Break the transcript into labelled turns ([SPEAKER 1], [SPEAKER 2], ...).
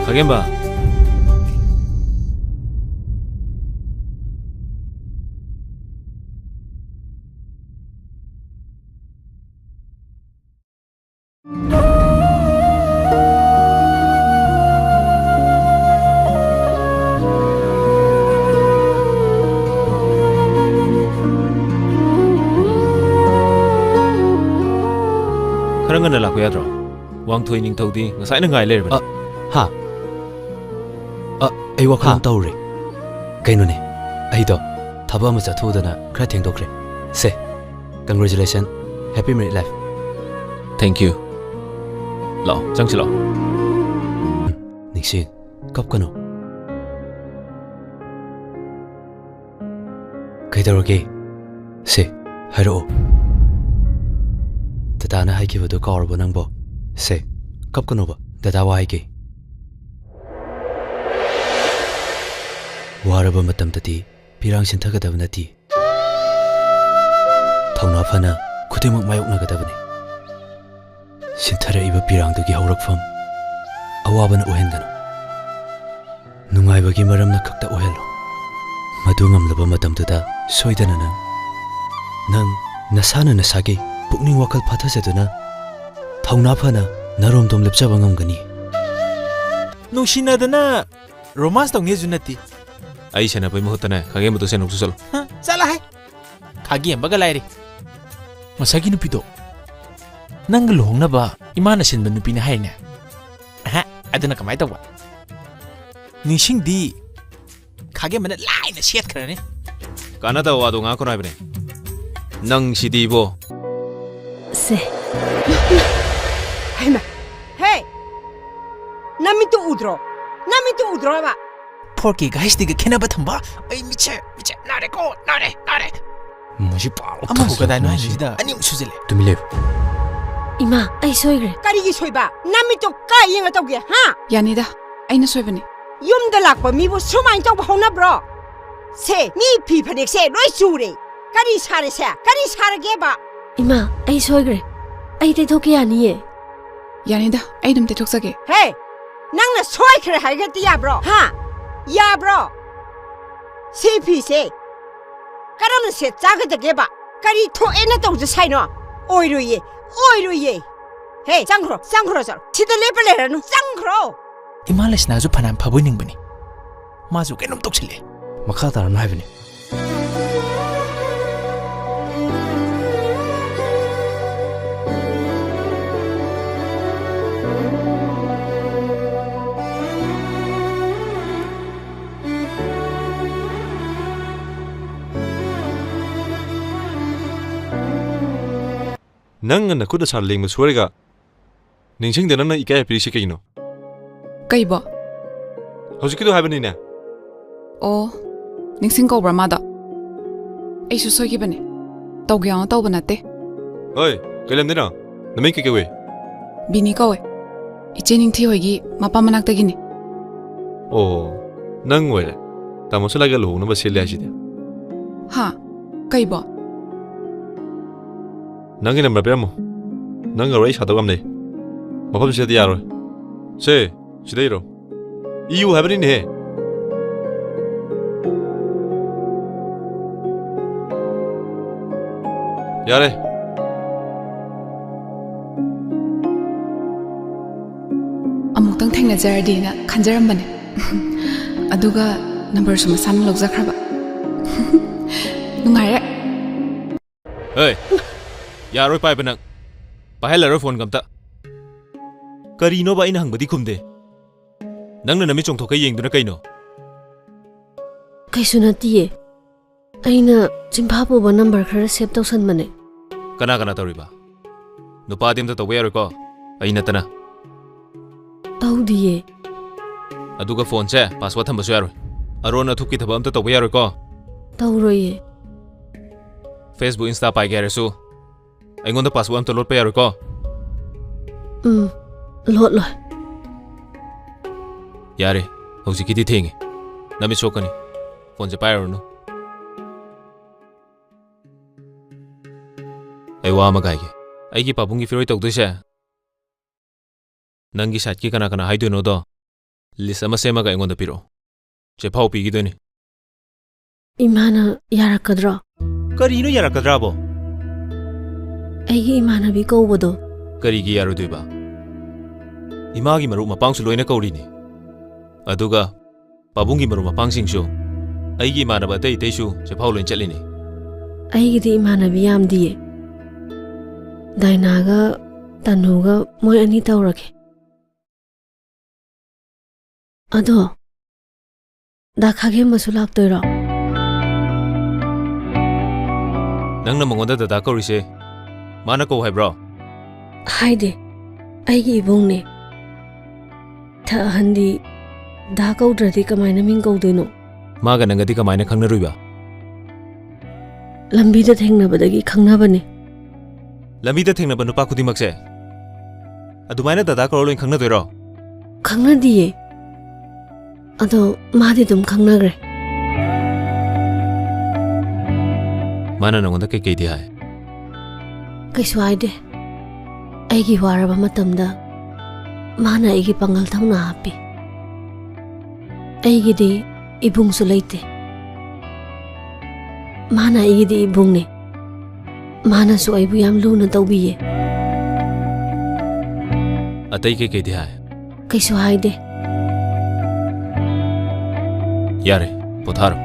[SPEAKER 1] 가겐바. 그런 건 날라고 야죠. 왕토이 닝토디 ngасai ngai le ba.
[SPEAKER 2] Ha. Ai wakhan tawre. Kainone. Ai do thaba ma chathodana khra thengdokre. Se. Congratulations. Happy married life.
[SPEAKER 1] Thank you. Lo, 장치 로.
[SPEAKER 2] 닝신. 갑거노. Kaidaroge. Se. Hairo. Dadana haikibado kawarbo nangbo. Se. Kapkono ba. Dadawa haike. Waraba matamdadi pirang sinthagadabu nati. Thawna phana khudimuk mayoknagadabani. Sinthara'iba pirangdugi haurakfam awabana ohenganu. Nungaibagi maramna khakta ohelo. Madu ngamlaba matamduda soidana nang nasana nasagi pukning wakal phathajaduna thawna phana naromdom lepchaba ngamgani.
[SPEAKER 3] Nungsinadana romance tawngye junati.
[SPEAKER 1] Ai sena pai muhutana kage mutu sen uksu salo.
[SPEAKER 3] Sala hai. Khagi ambaga lairi. Masagi nupido. Nang lohongna ba imana sinba nupina haina. Aha, aduna kamai tawba. Ningsingdi khage mana laina set khrane.
[SPEAKER 1] Kanada wado nga ko raibne. Nang sidi bo.
[SPEAKER 4] Se.
[SPEAKER 5] Haima. Hey. Namitu udro ba.
[SPEAKER 3] Porque guys diga kenaba thamba. Ai miche nare ko nare.
[SPEAKER 2] Moji paro.
[SPEAKER 3] Ama hukada no haida. Ani usuzele.
[SPEAKER 2] Tumile.
[SPEAKER 4] Ima, ai soigre.
[SPEAKER 5] Karigi soiba. Namitu ka yenga tawge ha?
[SPEAKER 6] Yanida, aina soibani.
[SPEAKER 5] Yumda lakpa mibu sumain tawba hona bro. Se, ni pi phanek se loi chure. Kari sarage ba.
[SPEAKER 4] Ima, ai soigre. Ai te thoki ani.
[SPEAKER 6] Yanida, ainam te toksage.
[SPEAKER 5] Hey. Nangna soi khre haigati ya bro. Ha? Ya bro. Se pi se. Karam se chagadage ba. Kari tho ena tawje saino. Oiroye. Hey, 장크로 저. 티드 레벨레라는 장크로.
[SPEAKER 3] Imales nazu phanam phaboi ningbani. Mazu kenom tokchile.
[SPEAKER 2] Makha taram haibani.
[SPEAKER 7] Nang na kuda sarling muswariga. Ningsing dana na ikaya pirisi kaino.
[SPEAKER 6] Kaiba.
[SPEAKER 7] Hausikido haibani na.
[SPEAKER 6] Oh, ningsing ko bramada. Ai su soigi bane. Tawgyang tawbanate.
[SPEAKER 7] Oi, kailam dina. Namay kikewe.
[SPEAKER 6] Bini kawe. Iche ning thi hoigi mapa manaktagini.
[SPEAKER 7] Oh, nang wala. Tamo salaga lo na basile aside.
[SPEAKER 6] Ha. Kaiba.
[SPEAKER 7] Nangin number pemo. Nang rai sadagam ne. Mapam se diaro. Se, sideiro. EU haibani ne. Yare.
[SPEAKER 6] Amuktang thengnajardi na khanjarambane. Aduga number suma san lokjakhraba. Nungaire.
[SPEAKER 1] Hey. Yaroi pai banang. Pahelaro phone gamta. Karino ba ina hangbadi khumde. Nangna nami chongthoka yengduna kaino.
[SPEAKER 4] Kaisu natiye. Aina chimphapo ba number khara save tawsan mane.
[SPEAKER 1] Kana tawriba. Nupa dimta tawbe yaroi ko. Aina tana.
[SPEAKER 4] Tawdiye.
[SPEAKER 1] Aduga phone se password thambasu yaroi. Arona thukki thaba amta tawbe yaroi ko.
[SPEAKER 4] ꯇꯧꯔꯣꯏꯌꯦ.
[SPEAKER 1] Facebook Insta ꯄꯥꯏꯒꯦ ꯍꯥꯏꯔꯁꯨ ꯑꯩꯉꯣꯟꯗ password ꯑꯝꯇ ꯂꯣꯠꯄ ꯌꯥꯔꯣꯏꯀꯣ?
[SPEAKER 4] ꯂꯣꯠꯂꯣꯏ.
[SPEAKER 1] ꯌꯥꯔꯦ, ꯍꯧꯖꯤꯛꯀꯤꯗꯤ ꯊꯦꯡꯉꯦ. ꯅꯃꯤꯠ ꯁꯣꯛꯀꯅꯤ. ꯐꯣꯟꯁꯦ ꯄꯥꯏꯔꯨꯔꯅꯨ. ꯑꯩ ꯋꯥ ꯑꯃ ꯍꯥꯏꯒꯦ. ꯑꯩꯒꯤ ꯄꯥꯕꯨꯡꯒꯤ ꯐꯤꯔꯣꯏ ꯇꯧꯗꯣꯏꯁꯦ ꯅꯪꯒꯤ ꯁꯥꯏꯠꯀꯤ ꯀꯅꯥ ꯀꯅꯥ ꯍꯥꯏꯗꯣꯏꯅꯣꯗꯣ ꯂꯤꯁ ꯑꯃ ꯁꯦꯝꯃꯒ ꯑꯩꯉꯣꯟꯗ ꯄꯤꯔꯛꯑꯣ. ꯆꯦꯐꯥꯎ ꯄꯤꯈꯤꯗꯣꯏꯅꯤ.
[SPEAKER 4] ꯏꯃꯥꯅ ꯌꯥꯔꯛꯀꯗ꯭ꯔꯣ?
[SPEAKER 1] ꯀꯔꯤꯅꯣ ꯌꯥꯔꯛꯀꯗ꯭ꯔꯥꯕꯣ?
[SPEAKER 4] ꯑꯩꯒꯤ ꯏꯃꯥꯟꯅꯕꯤ ꯀꯧꯕꯗꯣ.
[SPEAKER 1] ꯀꯔꯤꯒꯤ ꯌꯥꯔꯣꯏꯗꯣꯏꯕ? ꯏꯃꯥꯒꯤ ꯃꯔꯨꯞ ꯃꯄꯥꯡꯁꯨ ꯂꯣꯏꯅ ꯀꯧꯔꯤꯅꯤ. ꯑꯗꯨꯒ ꯄꯥꯕꯨꯡꯒꯤ ꯃꯔꯨꯞ ꯃꯄꯥꯡꯁꯤꯡꯁꯨ ꯑꯩꯒꯤ ꯏꯃꯥꯟꯅꯕ ꯑꯇꯩ ꯑꯇꯩꯁꯨ ꯆꯦꯐꯥꯎ ꯂꯣꯏꯅ ꯆꯠꯂꯤꯅꯤ.
[SPEAKER 4] ꯑꯩꯒꯤꯗꯤ ꯏꯃꯥꯟꯅꯕꯤ ꯌꯥꯝꯗꯤꯌꯦ. ꯗꯥꯏꯅꯥꯒ ꯇꯅꯨꯒ ꯃꯣꯏ 2 ꯇꯧꯔꯒꯦ. ꯑꯗꯣ ꯗꯥ ꯈꯥꯒꯦꯝꯕꯁꯨ ꯂꯥꯛꯇꯣꯏꯔꯣ?
[SPEAKER 1] ꯅꯪꯅ ꯃꯉꯣꯟꯗ ꯗꯗꯥ ꯀꯧꯔꯤꯁꯦ ꯃꯥꯅ ꯀꯧ ꯍꯥꯏꯕ꯭ꯔꯣ?
[SPEAKER 4] ꯍꯥꯏꯗꯦ. ꯑꯩꯒꯤ ꯏꯕꯨꯡꯅꯦ. ꯊꯑꯍꯟꯗꯤ ꯗꯥ ꯀꯧꯗ꯭ꯔꯗꯤ ꯀꯃꯥꯏꯅ ꯃꯤꯡ ꯀꯧꯗꯣꯏꯅꯣ?
[SPEAKER 1] ꯃꯥꯒ ꯅꯪꯒꯗꯤ ꯀꯃꯥꯏꯅ ꯈꯪꯅꯔꯨꯏꯕ?
[SPEAKER 4] ꯂꯝꯕꯤꯗ ꯊꯦꯡꯅꯕꯗꯒꯤ ꯈꯪꯅꯕꯅꯦ.
[SPEAKER 1] ꯂꯝꯕꯤꯗ ꯊꯦꯡꯅꯕ ꯅꯨꯄꯥ ꯈꯨꯗꯤꯡꯃꯛꯁꯦ ꯑꯗꯨꯃꯥꯏꯅ ꯗꯗꯥ ꯀꯧꯔ ꯂꯣꯏꯅ ꯈꯪꯅꯗꯣꯏꯔꯣ?
[SPEAKER 4] ꯈꯪꯅꯗꯤꯌꯦ. ꯑꯗꯣ ꯃꯥꯗꯤ ꯑꯗꯨꯝ ꯈꯪꯅꯈ꯭ꯔꯦ.
[SPEAKER 1] ꯃꯥꯅ ꯅꯪꯉꯣꯟꯗ ꯀꯩꯀꯩꯗꯤ ꯍꯥꯏ?
[SPEAKER 4] ꯀꯩꯁꯨ ꯍꯥꯏꯗꯦ. ꯑꯩꯒꯤ ꯋꯥꯔꯕ ꯃꯇꯝꯗ ꯃꯥꯅ ꯑꯩꯒꯤ ꯄꯥꯡꯒꯜ ꯊꯧꯅꯥ ꯍꯥꯞꯄꯤ. ꯑꯩꯒꯤꯗꯤ ꯏꯕꯨꯡꯁꯨ ꯂꯩꯇꯦ. ꯃꯥꯅ ꯑꯩꯒꯤꯗꯤ ꯏꯕꯨꯡꯅꯦ. ꯃꯥꯅꯁꯨ ꯑꯩꯕꯨ ꯌꯥꯝ ꯂꯨꯅ ꯇꯧꯕꯤꯌꯦ.
[SPEAKER 1] ꯑꯇꯩ ꯀꯩꯀꯩꯗꯤ ꯍꯥꯏ?
[SPEAKER 4] ꯀꯩꯁꯨ ꯍꯥꯏꯗꯦ.
[SPEAKER 1] ꯌꯥꯔꯦ, ꯄꯣꯊꯥꯔꯣ.